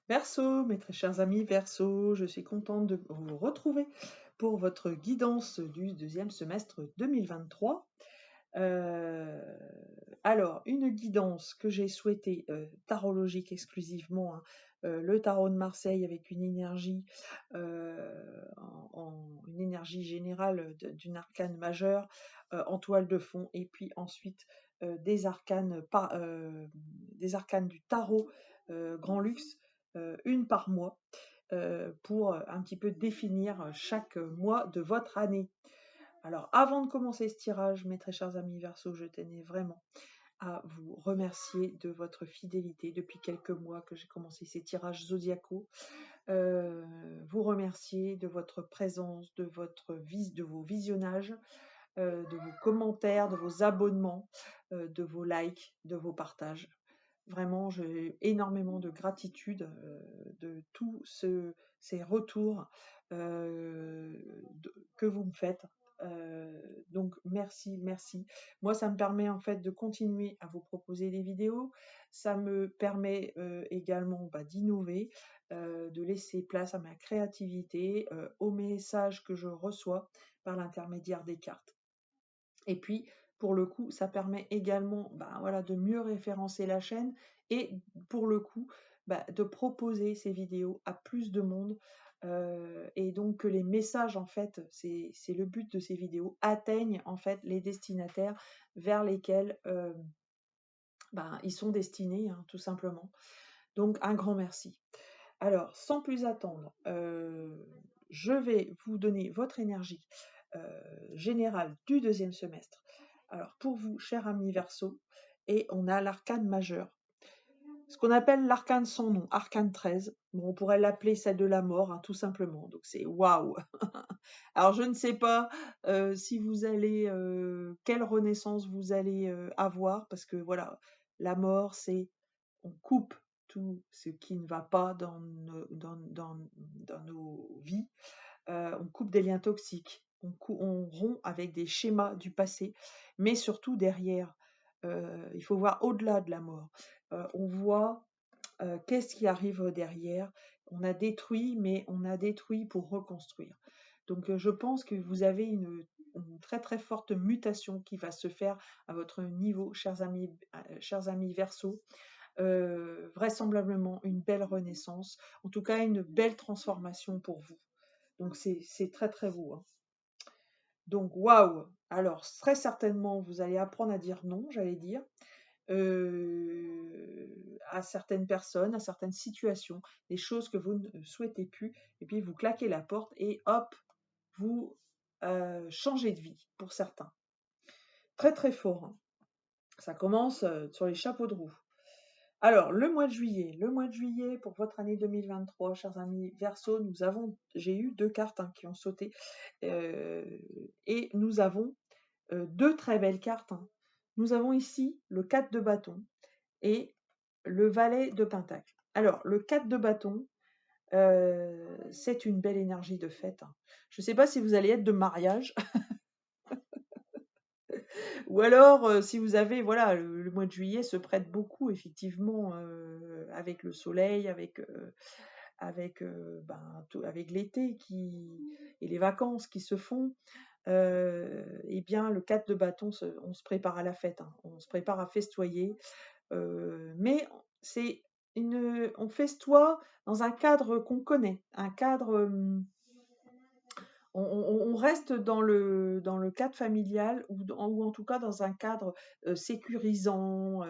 Verseau, mes très chers amis Verseau, je suis contente de vous retrouver pour votre guidance du deuxième semestre 2023. Alors, une guidance que j'ai souhaitée tarologique exclusivement, hein, le tarot de Marseille avec une énergie, une énergie générale d'une arcane majeure en toile de fond, et puis ensuite des arcanes du tarot Grand Luxe, une par mois, pour un petit peu définir chaque mois de votre année. Alors, avant de commencer ce tirage, mes très chers amis Verseau, je tenais vraiment à vous remercier de votre fidélité depuis quelques mois que j'ai commencé ces tirages zodiacaux. Vous remercier de votre présence, de vos visionnages, de vos commentaires, de vos abonnements, de vos likes, de vos partages. Vraiment, j'ai énormément de gratitude de tous ces retours que vous me faites. Donc merci, merci. Moi, ça me permet en fait de continuer à vous proposer des vidéos. Ça me permet également d'innover, de laisser place à ma créativité, aux messages que je reçois par l'intermédiaire des cartes. Et puis, pour le coup, ça permet également voilà, de mieux référencer la chaîne et pour le coup, de proposer ces vidéos à plus de monde. Et donc que les messages, en fait, c'est le but de ces vidéos, atteignent en fait les destinataires vers lesquels ils sont destinés, hein, tout simplement. Donc un grand merci. Alors, sans plus attendre, je vais vous donner votre énergie générale du deuxième semestre. Alors, pour vous, cher ami Verseau, et on a l'arcane majeur. Ce qu'on appelle l'arcane sans nom, arcane 13. Bon, on pourrait l'appeler celle de la mort, hein, tout simplement. Donc, c'est waouh. Alors, je ne sais pas si vous allez, quelle renaissance vous allez avoir, parce que voilà, la mort, c'est on coupe tout ce qui ne va pas dans nos vies, on coupe des liens toxiques, on rompt avec des schémas du passé, mais surtout derrière, il faut voir au-delà de la mort. On voit qu'est-ce qui arrive derrière. On a détruit, mais on a détruit pour reconstruire. Donc je pense que vous avez une très très forte mutation qui va se faire à votre niveau, chers amis Verseau. Vraisemblablement une belle renaissance, en tout cas une belle transformation pour vous. Donc c'est très très beau, hein. Donc waouh. Alors très certainement vous allez apprendre à dire non, j'allais dire, à certaines personnes, à certaines situations, des choses que vous ne souhaitez plus, et puis vous claquez la porte et hop, vous changez de vie pour certains. Très très fort, hein. Ça commence sur les chapeaux de roue. Alors, le mois de juillet pour votre année 2023, chers amis Verseau, j'ai eu deux cartes qui ont sauté, et nous avons deux très belles cartes, hein. Nous avons ici le 4 de bâton et le valet de pentacle. Alors, le 4 de bâton, c'est une belle énergie de fête, hein. Je ne sais pas si vous allez être de mariage, ou alors si vous avez, voilà, le mois de juillet se prête beaucoup, effectivement, avec le soleil, avec l'été et les vacances qui se font. Eh bien, le 4 de bâton, on se prépare à la fête, hein. On se prépare à festoyer, mais on festoie dans un cadre qu'on connaît, un cadre. On reste dans le cadre familial ou en tout cas dans un cadre sécurisant,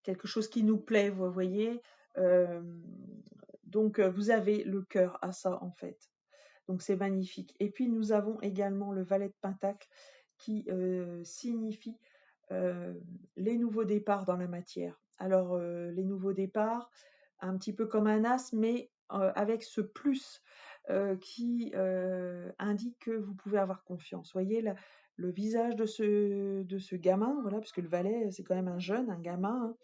quelque chose qui nous plaît, vous voyez. Euh, donc, vous avez le cœur à ça, en fait. Donc, c'est magnifique. Et puis, nous avons également le valet de pentacle qui signifie euh, les nouveaux départs dans la matière. Alors, les nouveaux départs, un petit peu comme un as, mais avec ce plus qui indique que vous pouvez avoir confiance. Vous voyez le visage de ce gamin, voilà, parce que le valet, c'est quand même un jeune, un gamin,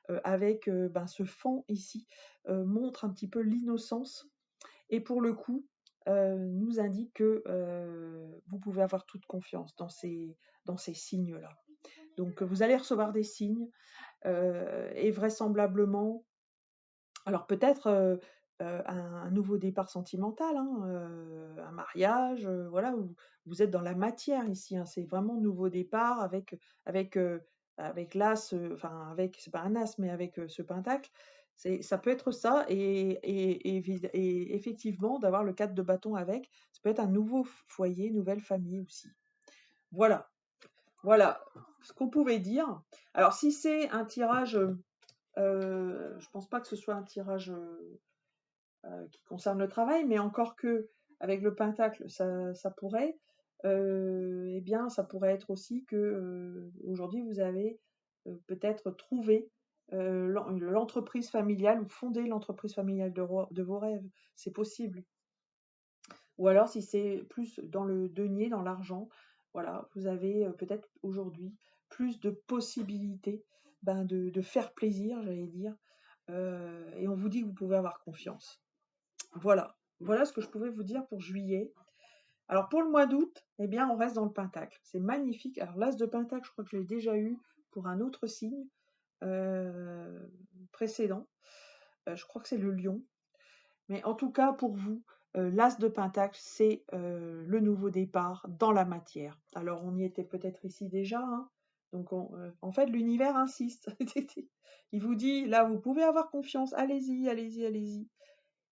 hein, avec ce fond ici, montre un petit peu l'innocence et pour le coup, nous indique que vous pouvez avoir toute confiance dans ces signes-là. Donc vous allez recevoir des signes et vraisemblablement Alors peut-être, un nouveau départ sentimental, hein, un mariage, voilà, où vous êtes dans la matière ici, hein. C'est vraiment nouveau départ avec, avec l'as, enfin avec c'est pas un as, mais avec, ce pentacle. Ça peut être ça et effectivement d'avoir le 4 de bâton avec, ça peut être un nouveau foyer, nouvelle famille aussi. Voilà, voilà ce qu'on pouvait dire. Alors si c'est un tirage, je pense pas que ce soit un tirage, qui concerne le travail, mais encore que avec le pentacle, ça pourrait, eh bien, ça pourrait être aussi que aujourd'hui vous avez peut-être trouvé l'entreprise familiale ou fondé l'entreprise familiale de vos rêves. C'est possible. Ou alors, si c'est plus dans le denier, dans l'argent, voilà, vous avez peut-être aujourd'hui plus de possibilités ben, de faire plaisir, j'allais dire, et on vous dit que vous pouvez avoir confiance. Voilà, voilà ce que je pouvais vous dire pour juillet. Alors pour le mois d'août, eh bien on reste dans le pentacle. C'est magnifique. Alors l'as de pentacle, je crois que je l'ai déjà eu pour un autre signe euh, précédent. Je crois que c'est le lion. Mais en tout cas pour vous, l'as de pentacle, c'est le nouveau départ dans la matière. Alors on y était peut-être ici déjà, hein. Donc en fait l'univers insiste. Il vous dit là vous pouvez avoir confiance, allez-y, allez-y, allez-y.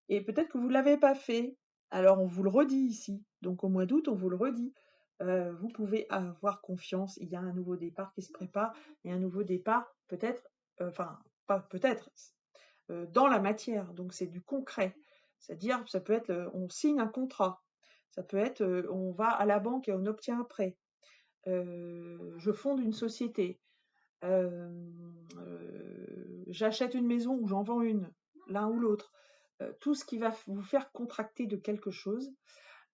Et peut-être que vous ne l'avez pas fait. Alors on vous le redit ici. Donc au mois d'août, on vous le redit. Vous pouvez avoir confiance. Il y a un nouveau départ qui se prépare. Et un nouveau départ, peut-être, enfin, pas peut-être, dans la matière. Donc c'est du concret. C'est-à-dire, ça peut être, on signe un contrat. Ça peut être, on va à la banque et on obtient un prêt. Je fonde une société. J'achète une maison ou j'en vends une, l'un ou l'autre. Tout ce qui va vous faire contracter de quelque chose,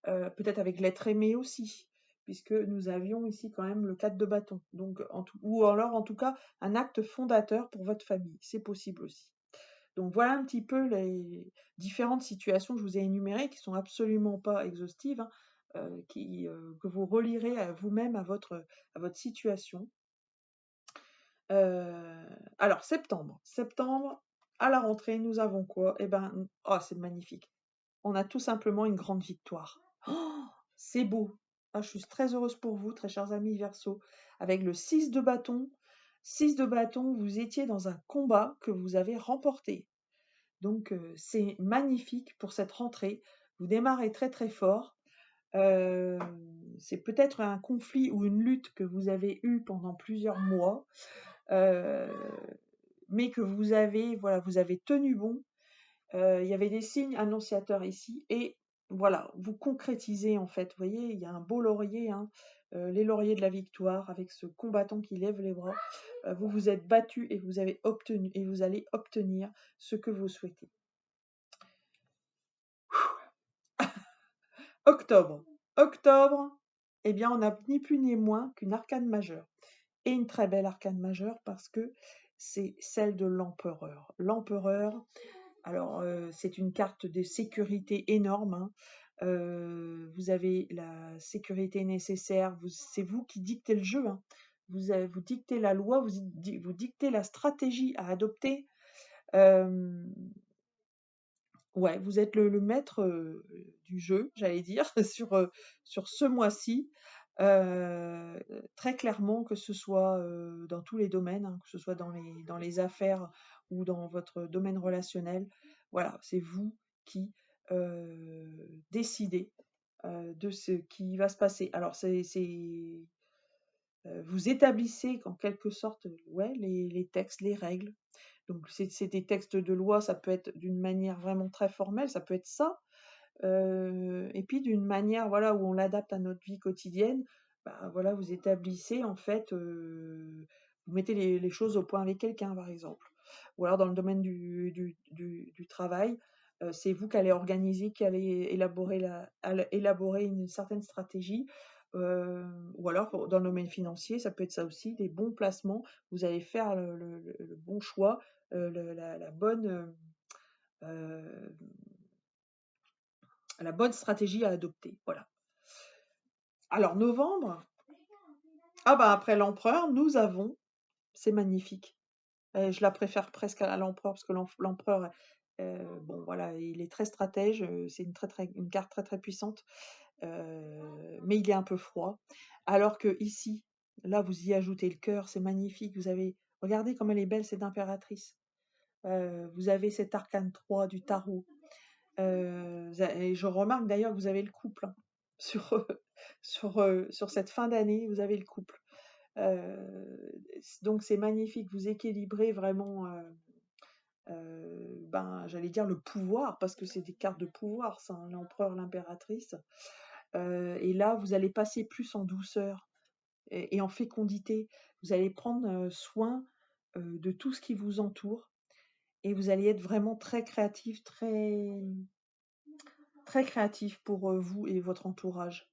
peut-être avec l'être aimé aussi, puisque nous avions ici quand même le 4 de bâton. Donc, ou alors en tout cas un acte fondateur pour votre famille, c'est possible aussi. Donc voilà un petit peu les différentes situations que je vous ai énumérées, qui sont absolument pas exhaustives, hein, que vous relirez à vous-même à votre situation. Alors septembre. Septembre, à la rentrée, nous avons quoi? Eh ben, oh, c'est magnifique. On a tout simplement une grande victoire. Oh, c'est beau. Ah, je suis très heureuse pour vous, très chers amis Verseau. Avec le 6 de bâton. 6 de bâton, vous étiez dans un combat que vous avez remporté. Donc, c'est magnifique pour cette rentrée. Vous démarrez très très fort. C'est peut-être un conflit ou une lutte que vous avez eu pendant plusieurs mois. Mais que vous avez, voilà, vous avez tenu bon. Il y avait des signes annonciateurs ici et voilà, vous concrétisez en fait. Vous voyez, il y a un beau laurier, hein, les lauriers de la victoire avec ce combattant qui lève les bras. Vous vous êtes battu et vous avez obtenu et vous allez obtenir ce que vous souhaitez. Octobre. Octobre, eh bien, on n'a ni plus ni moins qu'une arcane majeure. Et une très belle arcane majeure parce que c'est celle de l'empereur. L'empereur, alors c'est une carte de sécurité énorme, hein. Vous avez la sécurité nécessaire, c'est vous qui dictez le jeu, hein. Vous dictez la loi, vous dictez la stratégie à adopter. Ouais, vous êtes le maître du jeu, j'allais dire, sur ce mois-ci. Très clairement, que ce soit dans tous les domaines, hein, que ce soit dans les affaires ou dans votre domaine relationnel. Voilà, c'est vous qui décidez de ce qui va se passer. Alors, vous établissez en quelque sorte ouais, les textes, les règles. Donc c'est des textes de loi, ça peut être d'une manière vraiment très formelle, ça peut être ça. Et puis d'une manière voilà, où on l'adapte à notre vie quotidienne, bah, voilà, vous établissez en fait, vous mettez les choses au point avec quelqu'un par exemple. Ou alors dans le domaine du travail, c'est vous qui allez organiser, qui allez élaborer une certaine stratégie. Ou alors dans le domaine financier, ça peut être ça aussi, des bons placements. Vous allez faire le bon choix, euh, la bonne stratégie à adopter. Voilà. Alors novembre, ah bah après l'empereur, nous avons, c'est magnifique. Je la préfère presque à l'empereur parce que l'empereur, Bon voilà, il est très stratège, c'est une carte très très puissante, mais il est un peu froid. Alors que ici, là, vous y ajoutez le cœur, c'est magnifique. Regardez comme elle est belle cette impératrice. Vous avez cet arcane 3 du tarot. Et je remarque d'ailleurs que vous avez le couple, hein. Sur, sur cette fin d'année, vous avez le couple. Donc c'est magnifique, vous équilibrez vraiment, j'allais dire le pouvoir, parce que c'est des cartes de pouvoir, ça, hein, l'empereur, l'impératrice. Et là, vous allez passer plus en douceur et en fécondité. Vous allez prendre soin de tout ce qui vous entoure et vous allez être vraiment très créatif, très créatif pour vous et votre entourage.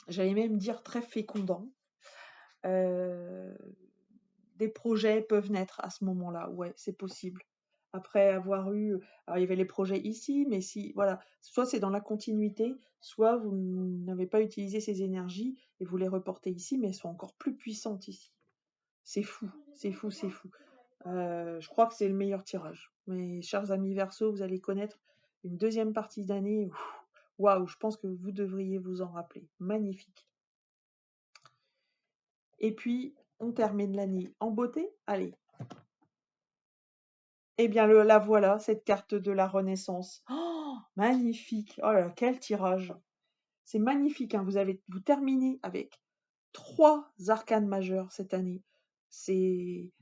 J'allais même dire très fécondant. Des projets peuvent naître à ce moment-là, ouais, c'est possible. Après avoir eu, alors il y avait les projets ici, mais si, voilà, soit c'est dans la continuité, soit vous n'avez pas utilisé ces énergies et vous les reportez ici, mais elles sont encore plus puissantes ici. C'est fou, c'est fou, c'est fou. Je crois que c'est le meilleur tirage. Mes chers amis Verseau, vous allez connaître une deuxième partie d'année. Waouh, je pense que vous devriez vous en rappeler. Magnifique. Et puis, on termine l'année en beauté. Allez. Eh bien, la voilà, cette carte de la Renaissance. Oh, magnifique. Oh là là, quel tirage. C'est magnifique, hein. Vous terminez avec 3 arcanes majeures cette année. C'est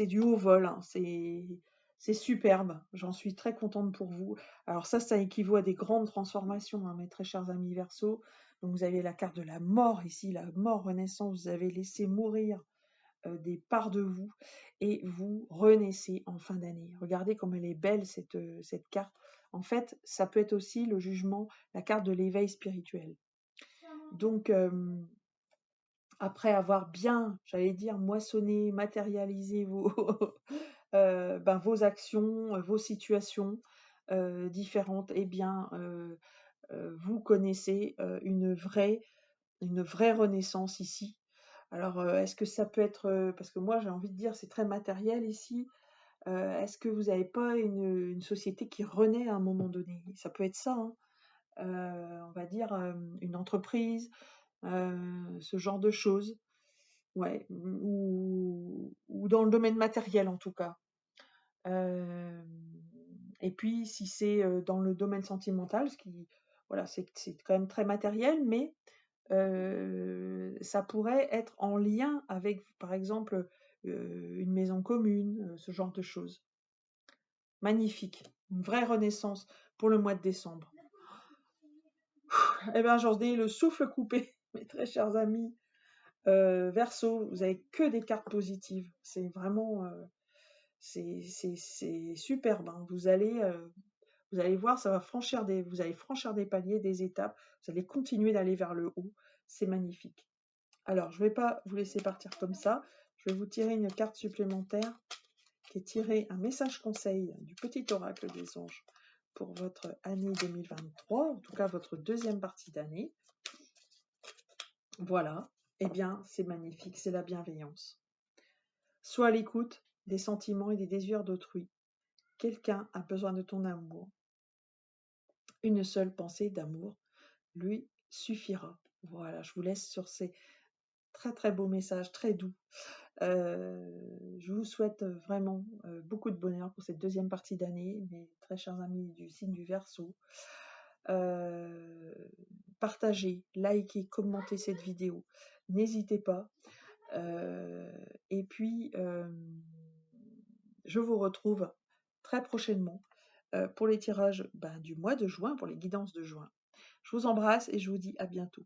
du haut vol, hein. C'est superbe. J'en suis très contente pour vous. Alors ça équivaut à des grandes transformations, hein, mes très chers amis Verseau. Donc vous avez la carte de la mort ici, la mort Renaissance. Vous avez laissé mourir des parts de vous et vous renaissez en fin d'année. Regardez comme elle est belle cette carte. En fait, ça peut être aussi le jugement, la carte de l'éveil spirituel. Donc, après avoir bien, j'allais dire, moissonné, matérialisé vos actions, vos situations différentes, eh bien, vous connaissez une vraie renaissance ici. Alors, est-ce que ça peut être, parce que moi j'ai envie de dire c'est très matériel ici, est-ce que vous n'avez pas une société qui renaît à un moment donné? Ça peut être ça, hein. On va dire, une entreprise, ce genre de choses. Ouais, ou dans le domaine matériel en tout cas. Et puis si c'est, dans le domaine sentimental, ce qui voilà, c'est quand même très matériel, mais ça pourrait être en lien avec, par exemple, une maison commune, ce genre de choses. Magnifique, une vraie renaissance pour le mois de décembre. Eh ben, j'en ai le souffle coupé, mes très chers amis. Verseau, vous avez que des cartes positives. C'est vraiment, c'est superbe, hein. Vous allez voir, vous allez franchir des paliers, des étapes. Vous allez continuer d'aller vers le haut. C'est magnifique. Alors, je ne vais pas vous laisser partir comme ça. Je vais vous tirer une carte supplémentaire qui est tirée un message conseil du petit oracle des anges pour votre année 2023, en tout cas votre deuxième partie d'année. Voilà. Eh bien, c'est magnifique, c'est la bienveillance. Sois à l'écoute des sentiments et des désirs d'autrui. Quelqu'un a besoin de ton amour. Une seule pensée d'amour lui suffira. Voilà, je vous laisse sur ces très très beaux messages, très doux. Je vous souhaite vraiment beaucoup de bonheur pour cette deuxième partie d'année, mes très chers amis du signe du Verseau. Partagez, likez, commentez cette vidéo. N'hésitez pas. Et puis, je vous retrouve très prochainement pour les tirages du mois de juin, pour les guidances de juin. Je vous embrasse et je vous dis à bientôt.